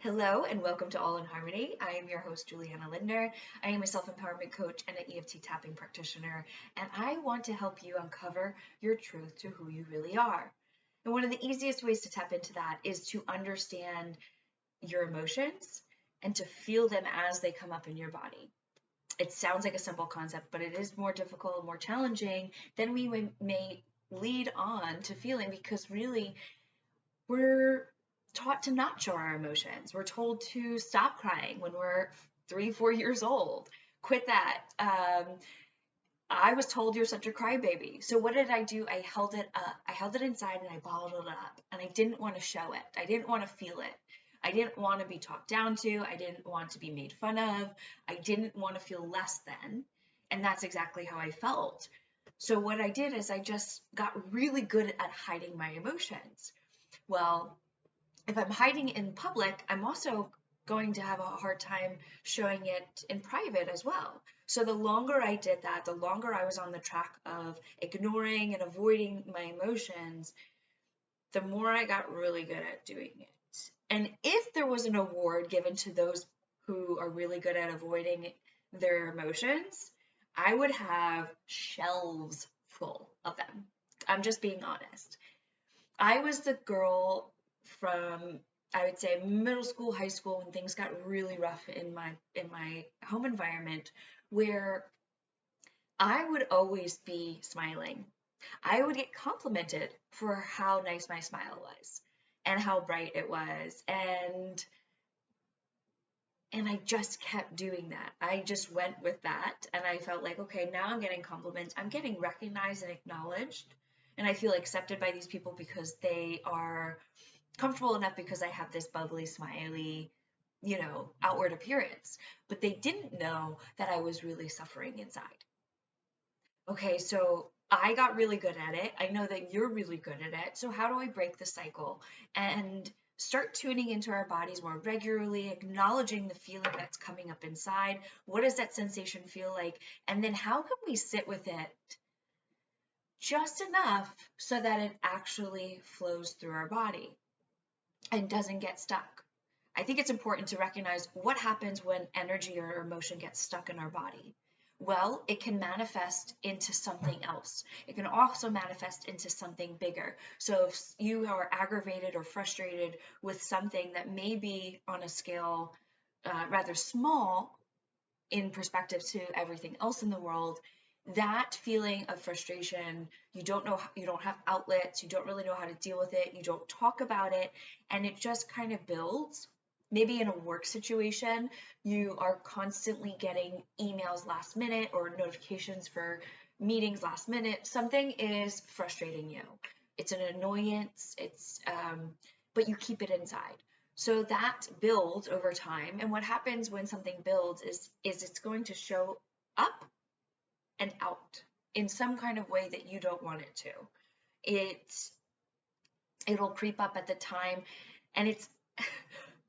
Hello and welcome to All in Harmony. I am your host, Juliana Linder. I am a self-empowerment coach and an EFT tapping practitioner, and I want to help you uncover your truth to who you really are. And one of the easiest ways to tap into that is to understand your emotions and to feel them as they come up in your body. It sounds like a simple concept, but it is more difficult, more challenging than we may lead on to feeling because really we're taught to not show our emotions. We're told to stop crying when we're 3, 4 years old. Quit that. I was told you're such a crybaby. So what did I do? I held it up. I held it inside and I bottled it up. And I didn't want to show it. I didn't want to feel it. I didn't want to be talked down to. I didn't want to be made fun of. I didn't want to feel less than. And that's exactly how I felt. So what I did is I just got really good at hiding my emotions. Well, if I'm hiding in public, I'm also going to have a hard time showing it in private as well. So the longer I did that, the longer I was on the track of ignoring and avoiding my emotions, the more I got really good at doing it. And if there was an award given to those who are really good at avoiding their emotions, I would have shelves full of them. I'm just being honest. I was the girl from, I would say, middle school, high school, when things got really rough in my home environment, where I would always be smiling. I would get complimented for how nice my smile was and how bright it was, and I just kept doing that. I just went with that, and I felt like, okay, now I'm getting compliments. I'm getting recognized and acknowledged, and I feel accepted by these people because they are comfortable enough because I have this bubbly, smiley, outward appearance. But they didn't know that I was really suffering inside. Okay, so I got really good at it. I know that you're really good at it. So how do I break the cycle and start tuning into our bodies more regularly, acknowledging the feeling that's coming up inside? What does that sensation feel like? And then how can we sit with it just enough so that it actually flows through our body and doesn't get stuck? I think it's important to recognize what happens when energy or emotion gets stuck in our body. Well, it can manifest into something else. It can also manifest into something bigger. So if you are aggravated or frustrated with something that may be on a scale rather small in perspective to everything else in the world, that feeling of frustration, you don't know, you don't have outlets, you don't really know how to deal with it, you don't talk about it, and it just kind of builds. Maybe in a work situation, you are constantly getting emails last minute or notifications for meetings last minute. Something is frustrating you. It's an annoyance, but you keep it inside. So that builds over time. And what happens when something builds is it's going to show up and out in some kind of way that you don't want it to. It'll creep up at the time, and it's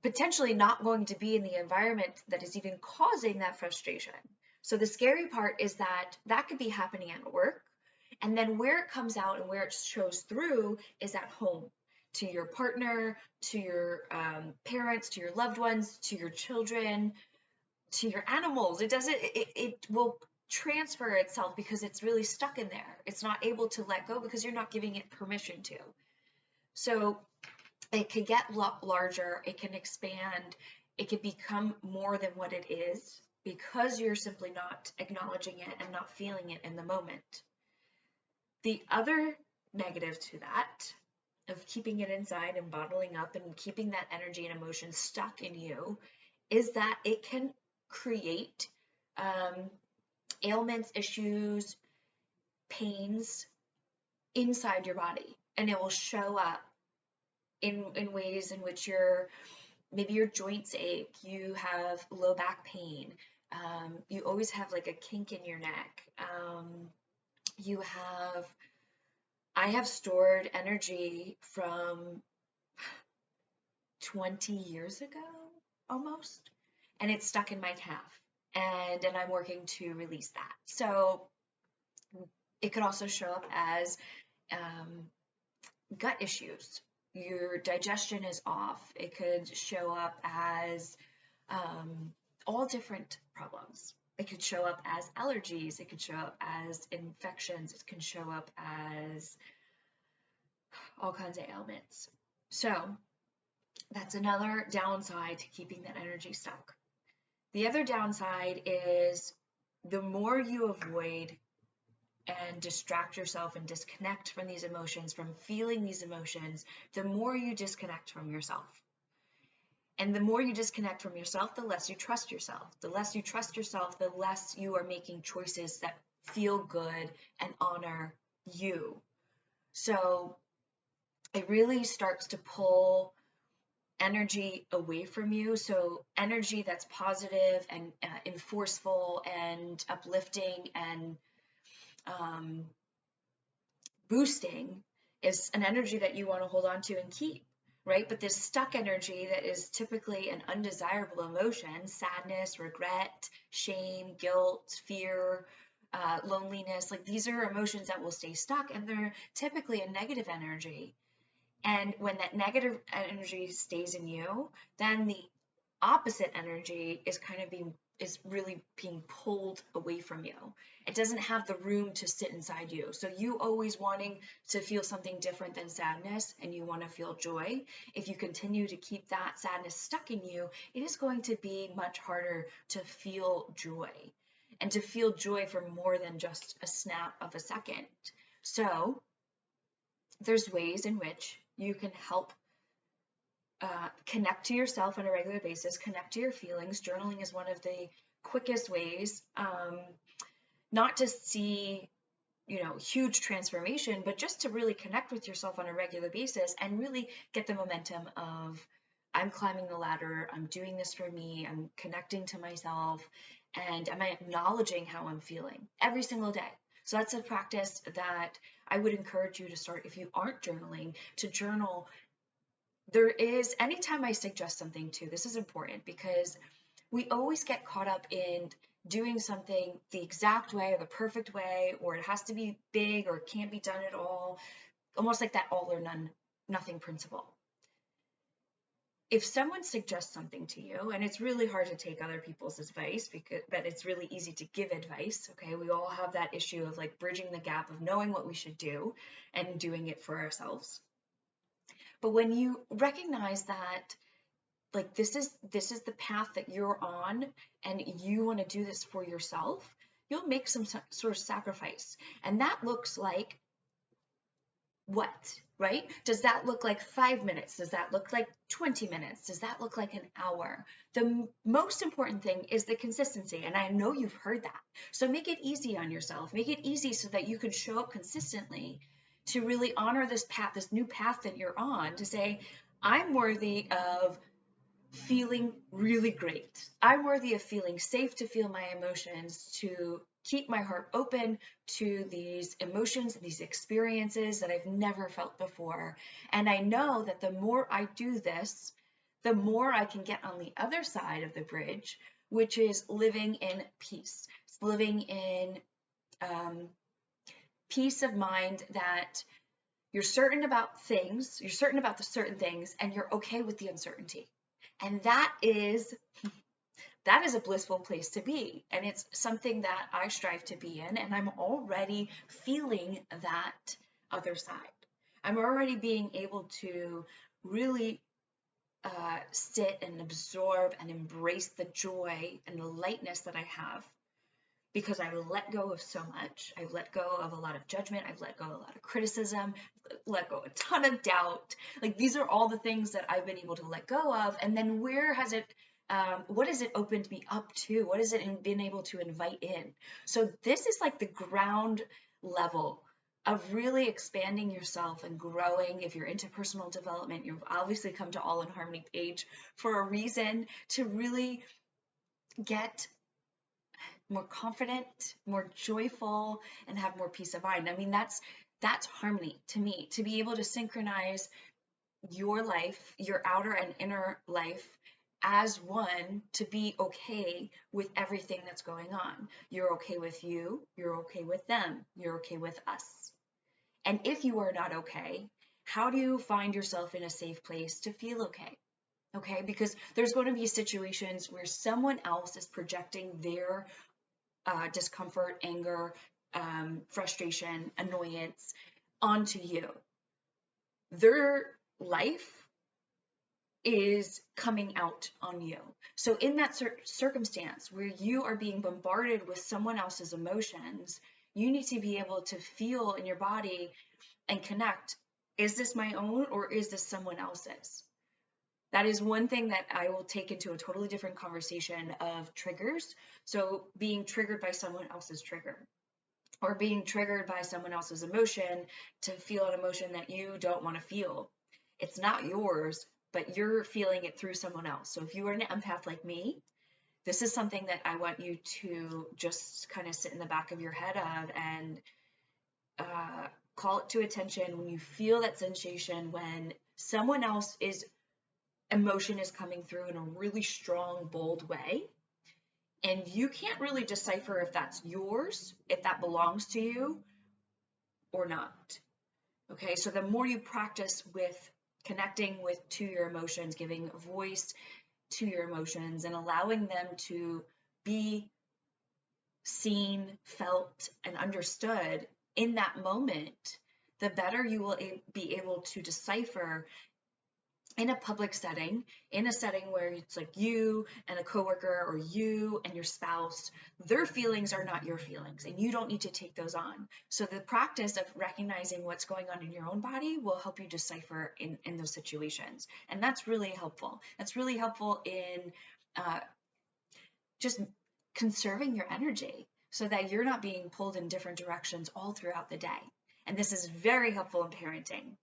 potentially not going to be in the environment that is even causing that frustration. So the scary part is that that could be happening at work, and then where it comes out and where it shows through is at home, to your partner, to your parents, to your loved ones, to your children, to your animals. It will transfer itself because it's really stuck in there. It's not able to let go because you're not giving it permission to. So it can get larger, it can expand, it can become more than what it is because you're simply not acknowledging it and not feeling it in the moment. The other negative to that, of keeping it inside and bottling up and keeping that energy and emotion stuck in you, is that it can create ailments, issues, pains inside your body, and it will show up in ways in which maybe your joints ache, you have low back pain, you always have like a kink in your neck, I have stored energy from 20 years ago almost, and it's stuck in my calf, and I'm working to release that. So it could also show up as gut issues. your digestion is off. It could show up as all different problems. It could show up as allergies. It could show up as infections. It can show up as all kinds of ailments. So that's another downside to keeping that energy stuck. The other downside is the more you avoid and distract yourself and disconnect from these emotions, from feeling these emotions, the more you disconnect from yourself. And the more you disconnect from yourself, the less you trust yourself. The less you trust yourself, the less you are making choices that feel good and honor you. So it really starts to pull energy away from you. So energy that's positive and forceful and uplifting and boosting is an energy that you want to hold on to and keep, right? But this stuck energy that is typically an undesirable emotion, sadness, regret, shame, guilt, fear, loneliness, like these are emotions that will stay stuck, and they're typically a negative energy. And when that negative energy stays in you, then the opposite energy is really being pulled away from you. It doesn't have the room to sit inside you. So you always wanting to feel something different than sadness, and you want to feel joy. If you continue to keep that sadness stuck in you, it is going to be much harder to feel joy, and to feel joy for more than just a snap of a second. So there's ways in which you can help connect to yourself on a regular basis, connect to your feelings. Journaling is one of the quickest ways, not to see, huge transformation, but just to really connect with yourself on a regular basis and really get the momentum of, I'm climbing the ladder, I'm doing this for me, I'm connecting to myself, and am I acknowledging how I'm feeling every single day. So that's a practice that I would encourage you to start if you aren't journaling, to journal. Anytime I suggest something too, this is important because we always get caught up in doing something the exact way or the perfect way, or it has to be big or it can't be done at all, almost like that all or nothing principle. If someone suggests something to you, and it's really hard to take other people's advice, but it's really easy to give advice, okay? We all have that issue of like bridging the gap of knowing what we should do and doing it for ourselves. But when you recognize that, like, this is the path that you're on and you want to do this for yourself, you'll make some sort of sacrifice. And that looks like what, right? Does that look like 5 minutes? Does that look like 20 minutes? Does that look like an hour? The most important thing is the consistency. And I know you've heard that. So make it easy on yourself. Make it easy so that you can show up consistently to really honor this path, this new path that you're on, to say, I'm worthy of feeling really great. I'm worthy of feeling safe to feel my emotions, to keep my heart open to these emotions, these experiences that I've never felt before. And I know that the more I do this, the more I can get on the other side of the bridge, which is living in peace. It's living in peace of mind, that you're certain about things, you're certain about the certain things, and you're okay with the uncertainty. And that is a blissful place to be. And it's something that I strive to be in. And I'm already feeling that other side. I'm already being able to really sit and absorb and embrace the joy and the lightness that I have, because I let go of so much. I've let go of a lot of judgment. I've let go of a lot of criticism, let go of a ton of doubt. Like, these are all the things that I've been able to let go of. And then what has it opened me up to? What has it been able to invite in? So this is like the ground level of really expanding yourself and growing. If you're into personal development, you've obviously come to All in Harmony page for a reason, to really get more confident, more joyful, and have more peace of mind. I mean, that's harmony to me, to be able to synchronize your life, your outer and inner life as one, to be okay with everything that's going on. You're okay with you, you're okay with them, you're okay with us. And if you are not okay, How do you find yourself in a safe place to feel okay? Okay, because there's going to be situations where someone else is projecting their discomfort, anger, frustration, annoyance onto you. Their life is coming out on you. So in that circumstance where you are being bombarded with someone else's emotions, you need to be able to feel in your body and connect. Is this my own or is this someone else's? That is one thing that I will take into a totally different conversation of triggers. So being triggered by someone else's trigger, or being triggered by someone else's emotion to feel an emotion that you don't want to feel. It's not yours, but you're feeling it through someone else. So if you are an empath like me, this is something that I want you to just kind of sit in the back of your head of and call it to attention when you feel that sensation, when someone else's emotion is coming through in a really strong, bold way. And you can't really decipher if that's yours, if that belongs to you or not. Okay, so the more you practice with connecting with to your emotions, giving voice to your emotions and allowing them to be seen, felt, and understood in that moment, the better you will be able to decipher in a public setting, in a setting where it's like you and a coworker or you and your spouse, their feelings are not your feelings and you don't need to take those on. So the practice of recognizing what's going on in your own body will help you decipher in those situations. And that's really helpful. That's really helpful in just conserving your energy so that you're not being pulled in different directions all throughout the day. And this is very helpful in parenting.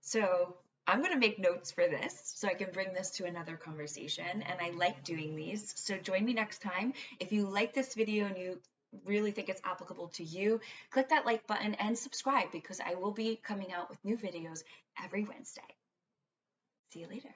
So I'm going to make notes for this so I can bring this to another conversation, and I like doing these. So join me next time. If you like this video and you really think it's applicable to you, click that like button and subscribe because I will be coming out with new videos every Wednesday. See you later.